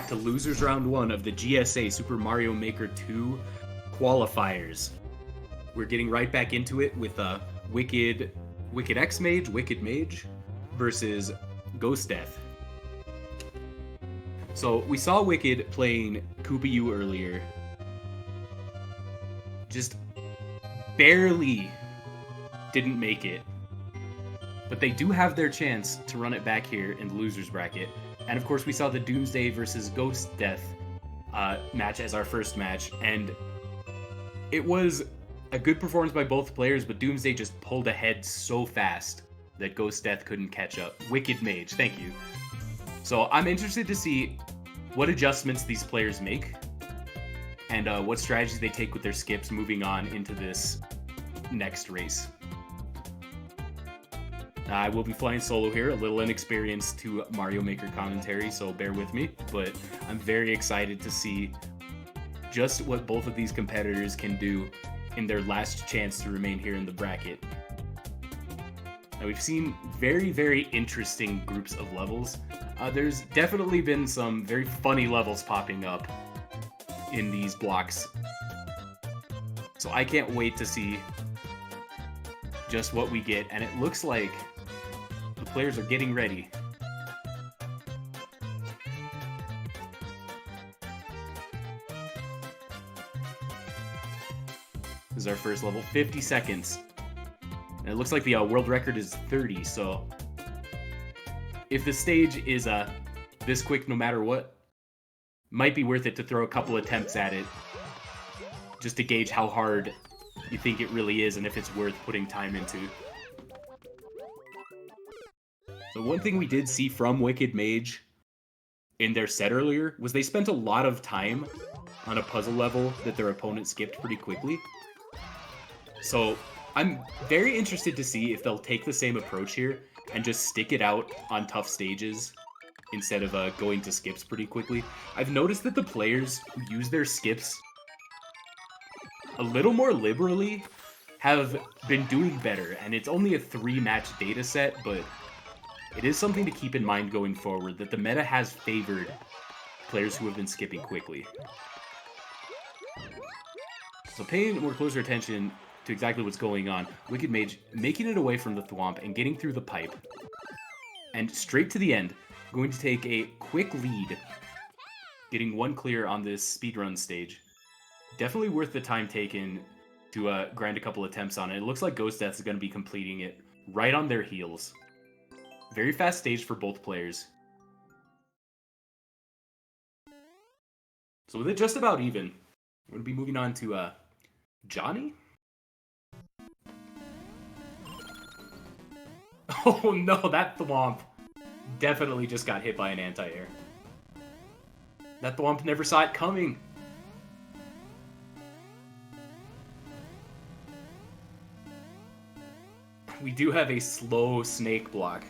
back to losers round 1 of the GSA Super Mario Maker 2 Qualifiers. We're getting right back into it with WickedxMage versus GHOSTDEATH. So we saw Wicked playing Koopa U earlier. Just barely didn't make it. But they do have their chance to run it back here in the losers bracket. And of course we saw the Doomsday versus GHOSTDEATH match as our first match. And it was a good performance by both players, but Doomsday just pulled ahead so fast that GHOSTDEATH couldn't catch up. WickedxMage, thank you. So I'm interested to see what adjustments these players make and what strategies they take with their skips moving on into this next race. I will be flying solo here, a little inexperienced to Mario Maker commentary, so bear with me, but I'm very excited to see just what both of these competitors can do in their last chance to remain here in the bracket. Now, we've seen very, very interesting groups of levels. There's definitely been some very funny levels popping up in these blocks. So I can't wait to see just what we get, and it looks like the players are getting ready. This is our first level, 50 seconds. And it looks like the world record is 30, so if the stage is this quick no matter what, might be worth it to throw a couple attempts at it just to gauge how hard you think it really is and if it's worth putting time into. So one thing we did see from WickedxMage in their set earlier was they spent a lot of time on a puzzle level that their opponent skipped pretty quickly. So I'm very interested to see if they'll take the same approach here and just stick it out on tough stages instead of going to skips pretty quickly. I've noticed that the players who use their skips a little more liberally have been doing better, and it's only a 3-match data set, but it is something to keep in mind going forward, that the meta has favored players who have been skipping quickly. So paying more closer attention to exactly what's going on, WickedxMage making it away from the thwomp and getting through the pipe. And straight to the end, going to take a quick lead, getting one clear on this speedrun stage. Definitely worth the time taken to grind a couple attempts on it. It looks like GHOSTDEATH is going to be completing it right on their heels. Very fast stage for both players. So with it just about even, we're going to be moving on to Johnny? Oh no, that thwomp definitely just got hit by an anti-air. That thwomp never saw it coming. We do have a slow snake block.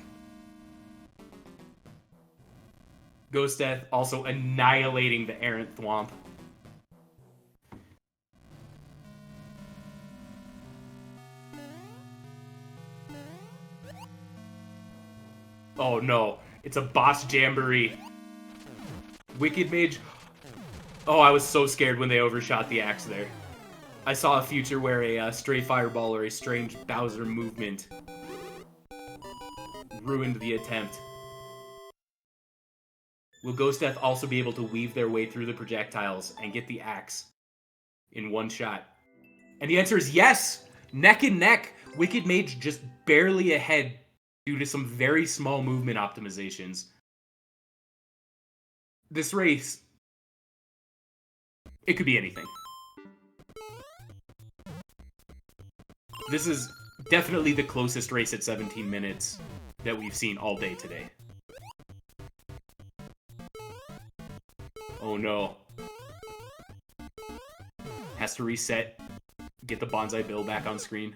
GHOSTDEATH also annihilating the errant thwomp. Oh no, it's a boss jamboree. WickedxMage. Oh, I was so scared when they overshot the axe there. I saw a future where a stray fireball or a strange Bowser movement ruined the attempt. Will GHOSTDEATH also be able to weave their way through the projectiles and get the axe in one shot? And the answer is yes! Neck and neck! WickedxMage just barely ahead due to some very small movement optimizations. This race, it could be anything. This is definitely the closest race at 17 minutes that we've seen all day today. Oh no. Has to reset, get the Bonsai Bill back on screen.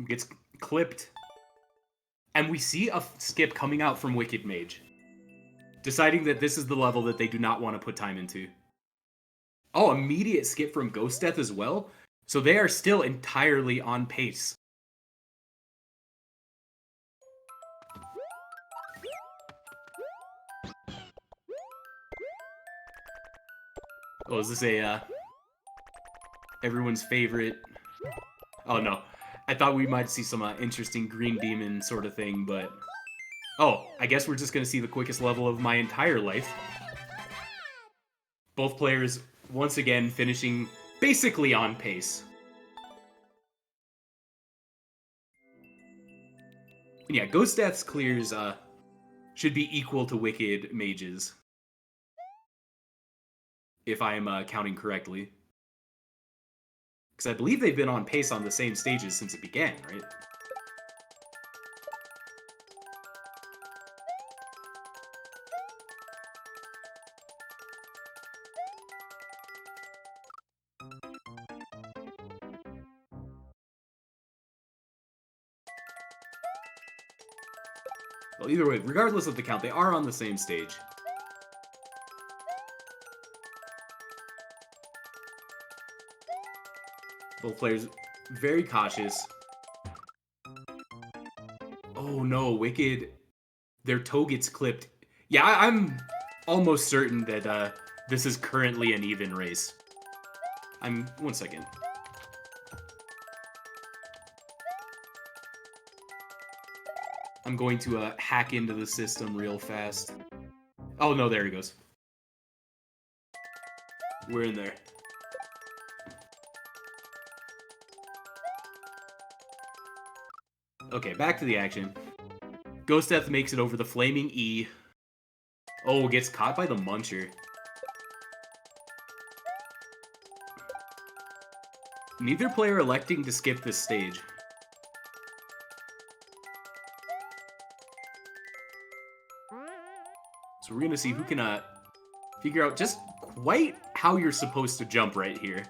Gets clipped. And we see a skip coming out from WickedxMage, deciding that this is the level that they do not want to put time into. Oh, immediate skip from GHOSTDEATH as well? So they are still entirely on pace. Oh, is this a, everyone's favorite? Oh, no. I thought we might see some interesting green demon sort of thing, but... Oh, I guess we're just gonna see the quickest level of my entire life. Both players, once again, finishing basically on pace. And yeah, GHOSTDEATH's clears should be equal to WickedxMage's. If I'm counting correctly. Because I believe they've been on pace on the same stages since it began, right? Well, either way, regardless of the count, they are on the same stage. Both players very cautious. Oh no, Wicked. Their toe gets clipped. Yeah, I'm almost certain that this is currently an even race. One second. I'm going to hack into the system real fast. Oh no, there he goes. We're in there. Okay, back to the action. GHOSTDEATH makes it over the flaming E. Oh, gets caught by the Muncher. Neither player electing to skip this stage. So we're gonna see who can figure out just quite how you're supposed to jump right here.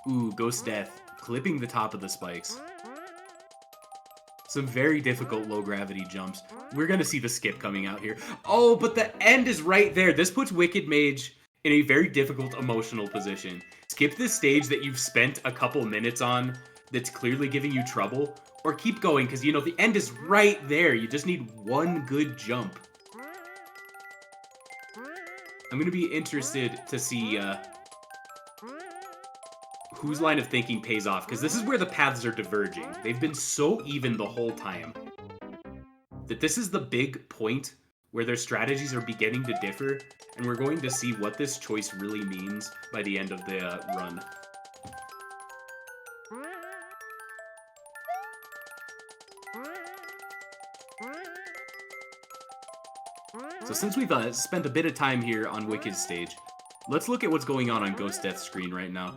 Ooh, GHOSTDEATH clipping the top of the spikes. Some very difficult low gravity jumps. We're gonna see the skip coming out here. Oh, but the end is right there. This puts WickedxMage in a very difficult emotional position. Skip this stage that you've spent a couple minutes on that's clearly giving you trouble, or keep going, because, you know, the end is right there. You just need one good jump. I'm going to be interested to see whose line of thinking pays off, because this is where the paths are diverging. They've been so even the whole time that this is the big point where their strategies are beginning to differ, and we're going to see what this choice really means by the end of the run. So since we've spent a bit of time here on Wicked's stage, let's look at what's going on GHOSTDEATH's screen right now.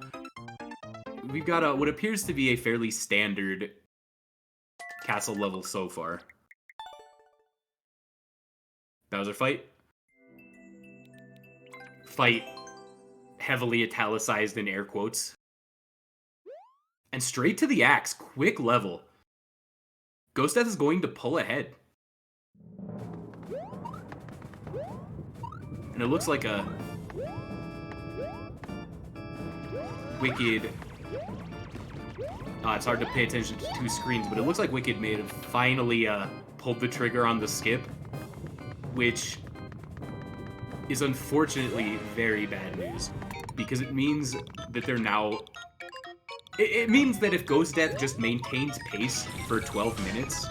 We've got what appears to be a fairly standard castle level so far. Bowser fight. Fight. Heavily italicized in air quotes. And straight to the axe. Quick level. GHOSTDEATH is going to pull ahead. And it looks like a Wicked... it's hard to pay attention to two screens, but it looks like Wicked may have finally pulled the trigger on the skip, which is unfortunately very bad news, because it means that they're now... It means that if GHOSTDEATH just maintains pace for 12 minutes,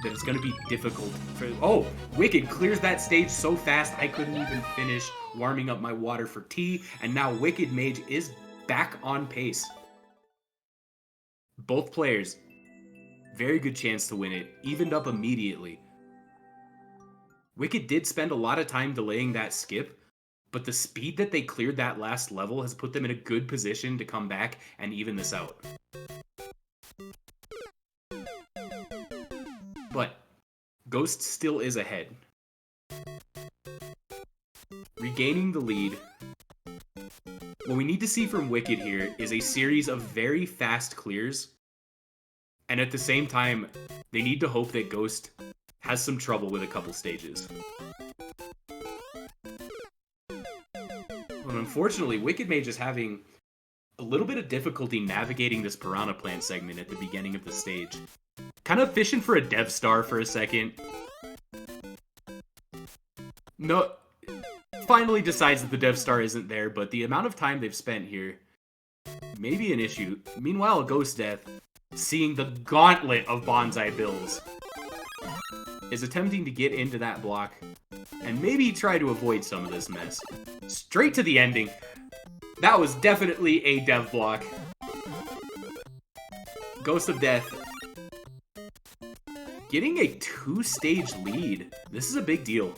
that it's going to be difficult for... Oh, Wicked clears that stage so fast I couldn't even finish warming up my water for tea, and now WickedxMage is back on pace. Both players, very good chance to win it, evened up immediately. Wicked did spend a lot of time delaying that skip, but the speed that they cleared that last level has put them in a good position to come back and even this out. But Ghost still is ahead. Regaining the lead. What we need to see from Wicked here is a series of very fast clears, and at the same time, they need to hope that Ghost has some trouble with a couple stages. And unfortunately, WickedxMage is having a little bit of difficulty navigating this Piranha Plant segment at the beginning of the stage. Kind of fishing for a Dev Star for a second. No, finally decides that the Death Star isn't there, but the amount of time they've spent here may be an issue. Meanwhile, GHOSTDEATH, seeing the gauntlet of Bonsai Bills, is attempting to get into that block and maybe try to avoid some of this mess. Straight to the ending. That was definitely a dev block. Ghost of Death getting a 2-stage lead. This is a big deal.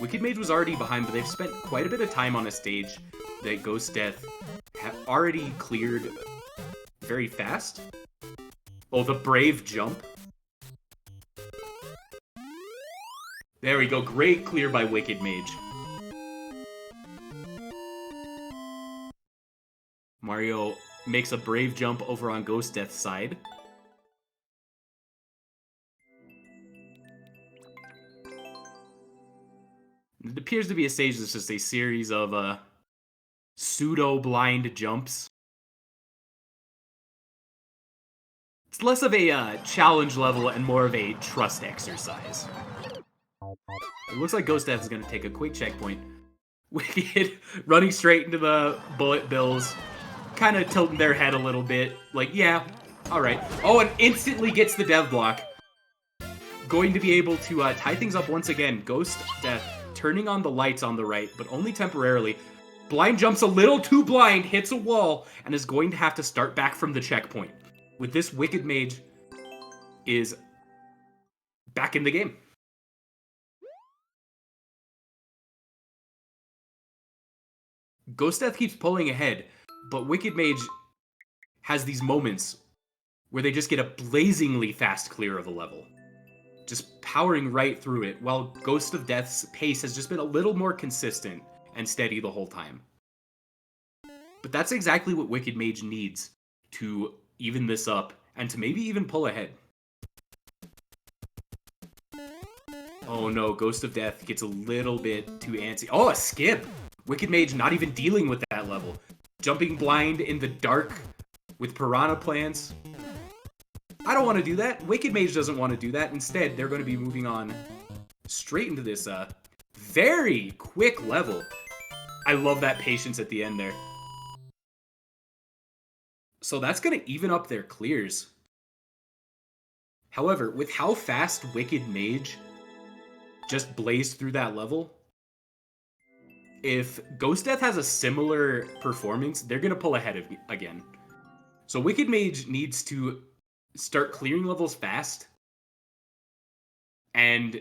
WickedxMage was already behind, but they've spent quite a bit of time on a stage that GHOSTDEATH have already cleared very fast. Oh, the brave jump. There we go. Great clear by WickedxMage. Mario makes a brave jump over on GHOSTDEATH's side. It appears to be a stage that's just a series of pseudo-blind jumps. It's less of a challenge level and more of a trust exercise. It looks like GHOSTDEATH is going to take a quick checkpoint. Wicked running straight into the bullet bills, kind of tilting their head a little bit. Like, yeah, alright. Oh, and instantly gets the dev block. Going to be able to tie things up once again. GHOSTDEATH turning on the lights on the right, but only temporarily. Blind jumps a little too blind, hits a wall, and is going to have to start back from the checkpoint. With this, WickedxMage is back in the game. GHOSTDEATH keeps pulling ahead, but WickedxMage has these moments where they just get a blazingly fast clear of a level. Just powering right through it, while Ghost of Death's pace has just been a little more consistent and steady the whole time. But that's exactly what WickedxMage needs to even this up, and to maybe even pull ahead. Oh no, Ghost of Death gets a little bit too antsy. Oh, a skip! WickedxMage not even dealing with that level. Jumping blind in the dark with piranha plants. I don't want to do that. WickedxMage doesn't want to do that. Instead, they're going to be moving on straight into this very quick level. I love that patience at the end there. So that's going to even up their clears. However, with how fast WickedxMage just blazed through that level, if GHOSTDEATH has a similar performance, they're going to pull ahead again. So WickedxMage needs to start clearing levels fast and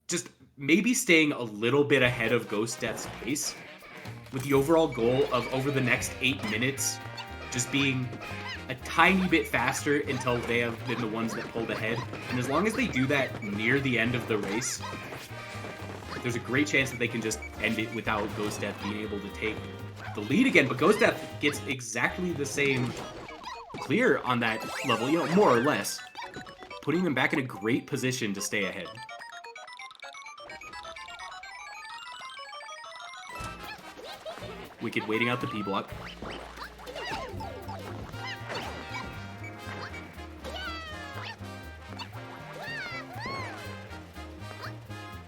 just maybe staying a little bit ahead of GHOSTDEATH's pace, with the overall goal of over the next 8 minutes just being a tiny bit faster until they have been the ones that pulled ahead. And as long as they do that near the end of the race, there's a great chance that they can just end it without GHOSTDEATH being able to take the lead again. But GHOSTDEATH gets exactly the same clear on that level, you know, more or less, putting them back in a great position to stay ahead. Wicked waiting out the P block.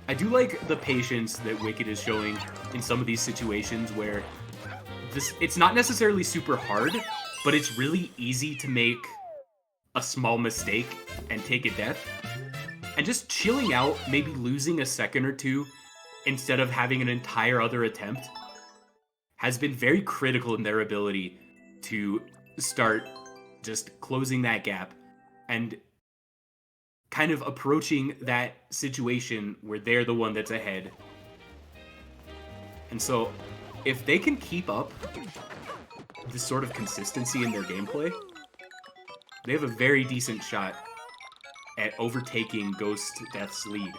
I do like the patience that Wicked is showing in some of these situations where it's not necessarily super hard, but it's really easy to make a small mistake and take a death. And just chilling out, maybe losing a second or two instead of having an entire other attempt, has been very critical in their ability to start just closing that gap and kind of approaching that situation where they're the one that's ahead. And so, if they can keep up this sort of consistency in their gameplay, they have a very decent shot at overtaking GHOSTDEATH's lead.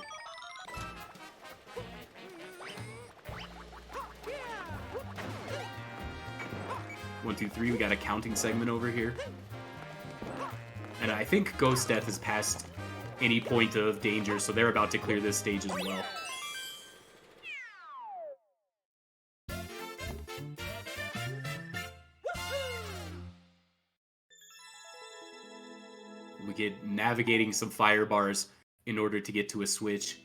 One, two, three, we got a counting segment over here. And I think GHOSTDEATH has passed any point of danger, so they're about to clear this stage as well. We get navigating some fire bars in order to get to a switch.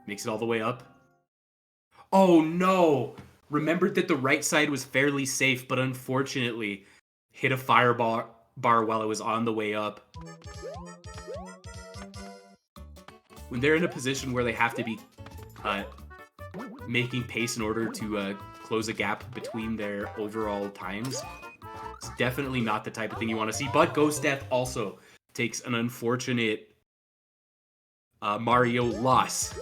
Makes it all the way up. Oh no! Remembered that the right side was fairly safe, but unfortunately hit a fireball bar while it was on the way up. When they're in a position where they have to be making pace in order to close a gap between their overall times, it's definitely not the type of thing you want to see. But GHOSTDEATH also takes an unfortunate Mario loss.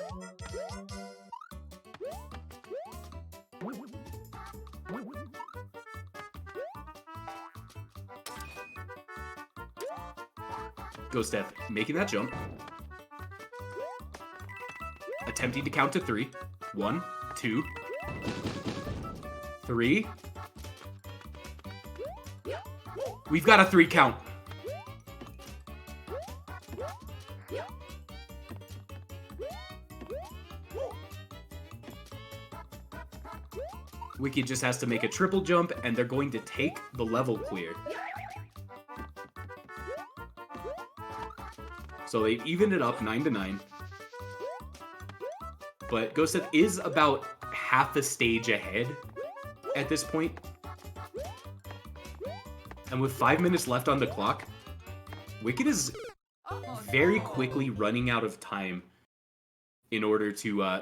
GHOSTDEATH making that jump. Attempting to count to 3. 1, 2, 3. We've got a 3 count. Wicked just has to make a triple jump, and they're going to take the level clear. So they've evened it up 9-9. But GHOSTDEATH is about half a stage ahead at this point. And with 5 minutes left on the clock, Wicked is very quickly running out of time in order to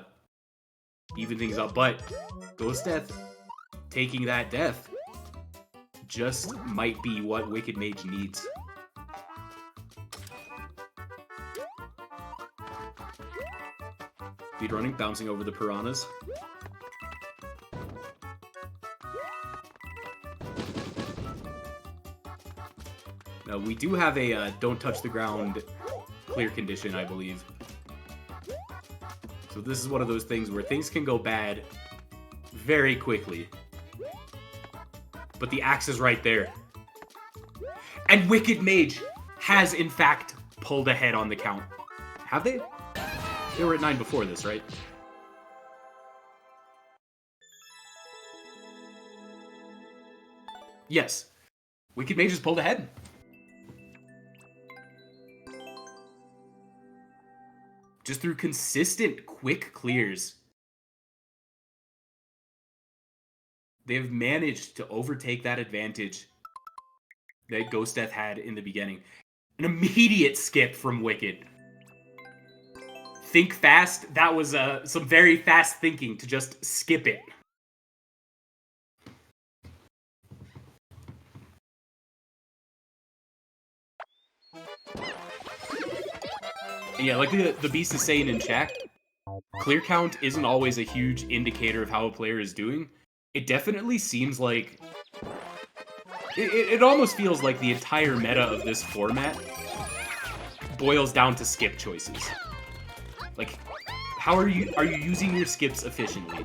even things up. But GHOSTDEATH taking that death just might be what WickedxMage needs. Speedrunning, bouncing over the piranhas. Now, we do have a don't touch the ground clear condition, I believe. So this is one of those things where things can go bad very quickly. But the axe is right there. And WickedxMage has, in fact, pulled ahead on the count. Have they? They were at 9 before this, right? Yes. WickedxMage has pulled ahead. Just through consistent, quick clears, they've managed to overtake that advantage that GHOSTDEATH had in the beginning. An immediate skip from Wicked. Think fast. That was some very fast thinking to just skip it. Yeah, like the Beast is saying in chat, clear count isn't always a huge indicator of how a player is doing. It definitely seems like... It almost feels like the entire meta of this format boils down to skip choices. Like, how are you using your skips efficiently?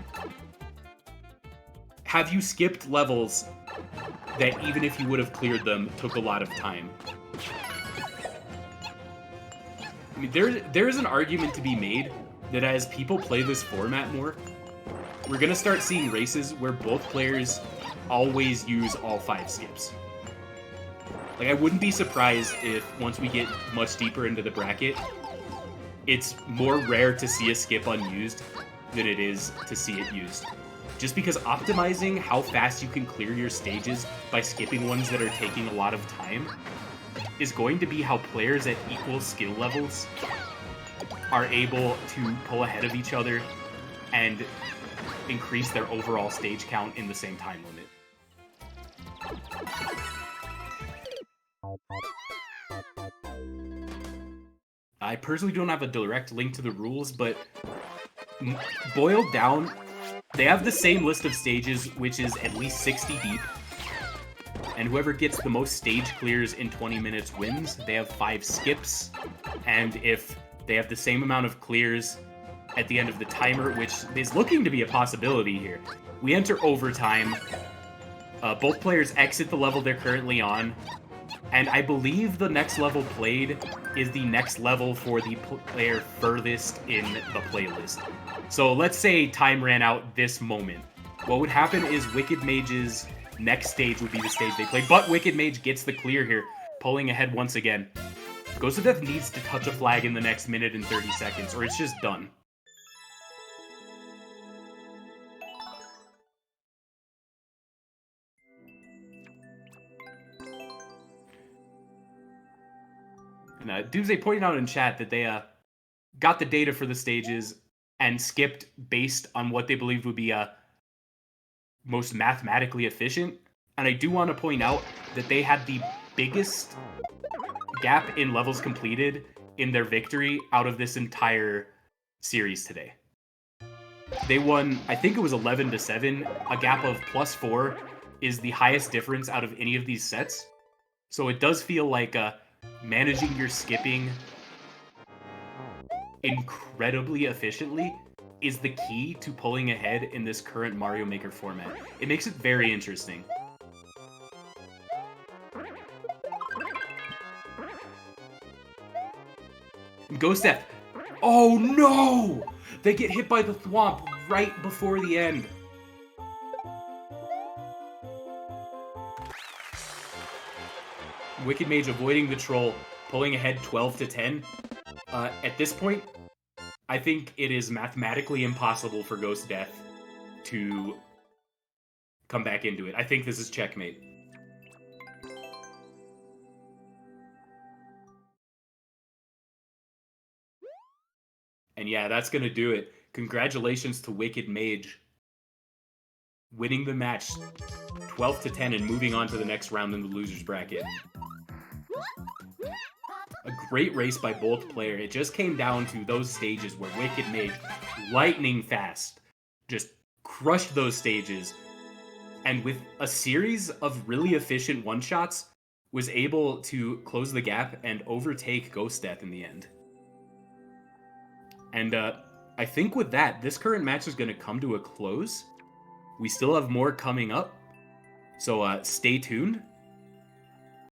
Have you skipped levels that even if you would have cleared them, took a lot of time? I mean, there is an argument to be made that as people play this format more, we're gonna start seeing races where both players always use all 5 skips. Like, I wouldn't be surprised if once we get much deeper into the bracket, it's more rare to see a skip unused than it is to see it used. Just because optimizing how fast you can clear your stages by skipping ones that are taking a lot of time is going to be how players at equal skill levels are able to pull ahead of each other and increase their overall stage count in the same time limit. I personally don't have a direct link to the rules, but boiled down, they have the same list of stages, which is at least 60 deep. And whoever gets the most stage clears in 20 minutes wins. They have 5 skips. And if they have the same amount of clears at the end of the timer, which is looking to be a possibility here, we enter overtime. Both players exit the level they're currently on. And I believe the next level played is the next level for the player furthest in the playlist. So let's say time ran out this moment. What would happen is WickedxMage's next stage would be the stage they play, but WickedxMage gets the clear here, pulling ahead once again. GHOSTDEATH needs to touch a flag in the next minute and 30 seconds, or it's just done. And Doomsday pointed out in chat that they got the data for the stages and skipped based on what they believed would be most mathematically efficient. And I do want to point out that they had the biggest gap in levels completed in their victory out of this entire series today. They won, I think it was 11-7. A gap of +4 is the highest difference out of any of these sets. So it does feel like managing your skipping incredibly efficiently is the key to pulling ahead in this current Mario Maker format. It makes it very interesting. GHOSTDEATH. Oh no! They get hit by the thwomp right before the end. WickedxMage avoiding the troll, pulling ahead 12-10. At this point, I think it is mathematically impossible for GHOSTDEATH to come back into it. I think this is checkmate. And yeah, that's going to do it. Congratulations to WickedxMage winning the match 12-10 and moving on to the next round in the loser's bracket. A great race by both players. It just came down to those stages where WickedxMage, lightning fast, just crushed those stages. And with a series of really efficient one-shots, was able to close the gap and overtake GHOSTDEATH in the end. And I think with that, this current match is going to come to a close. We still have more coming up, so stay tuned.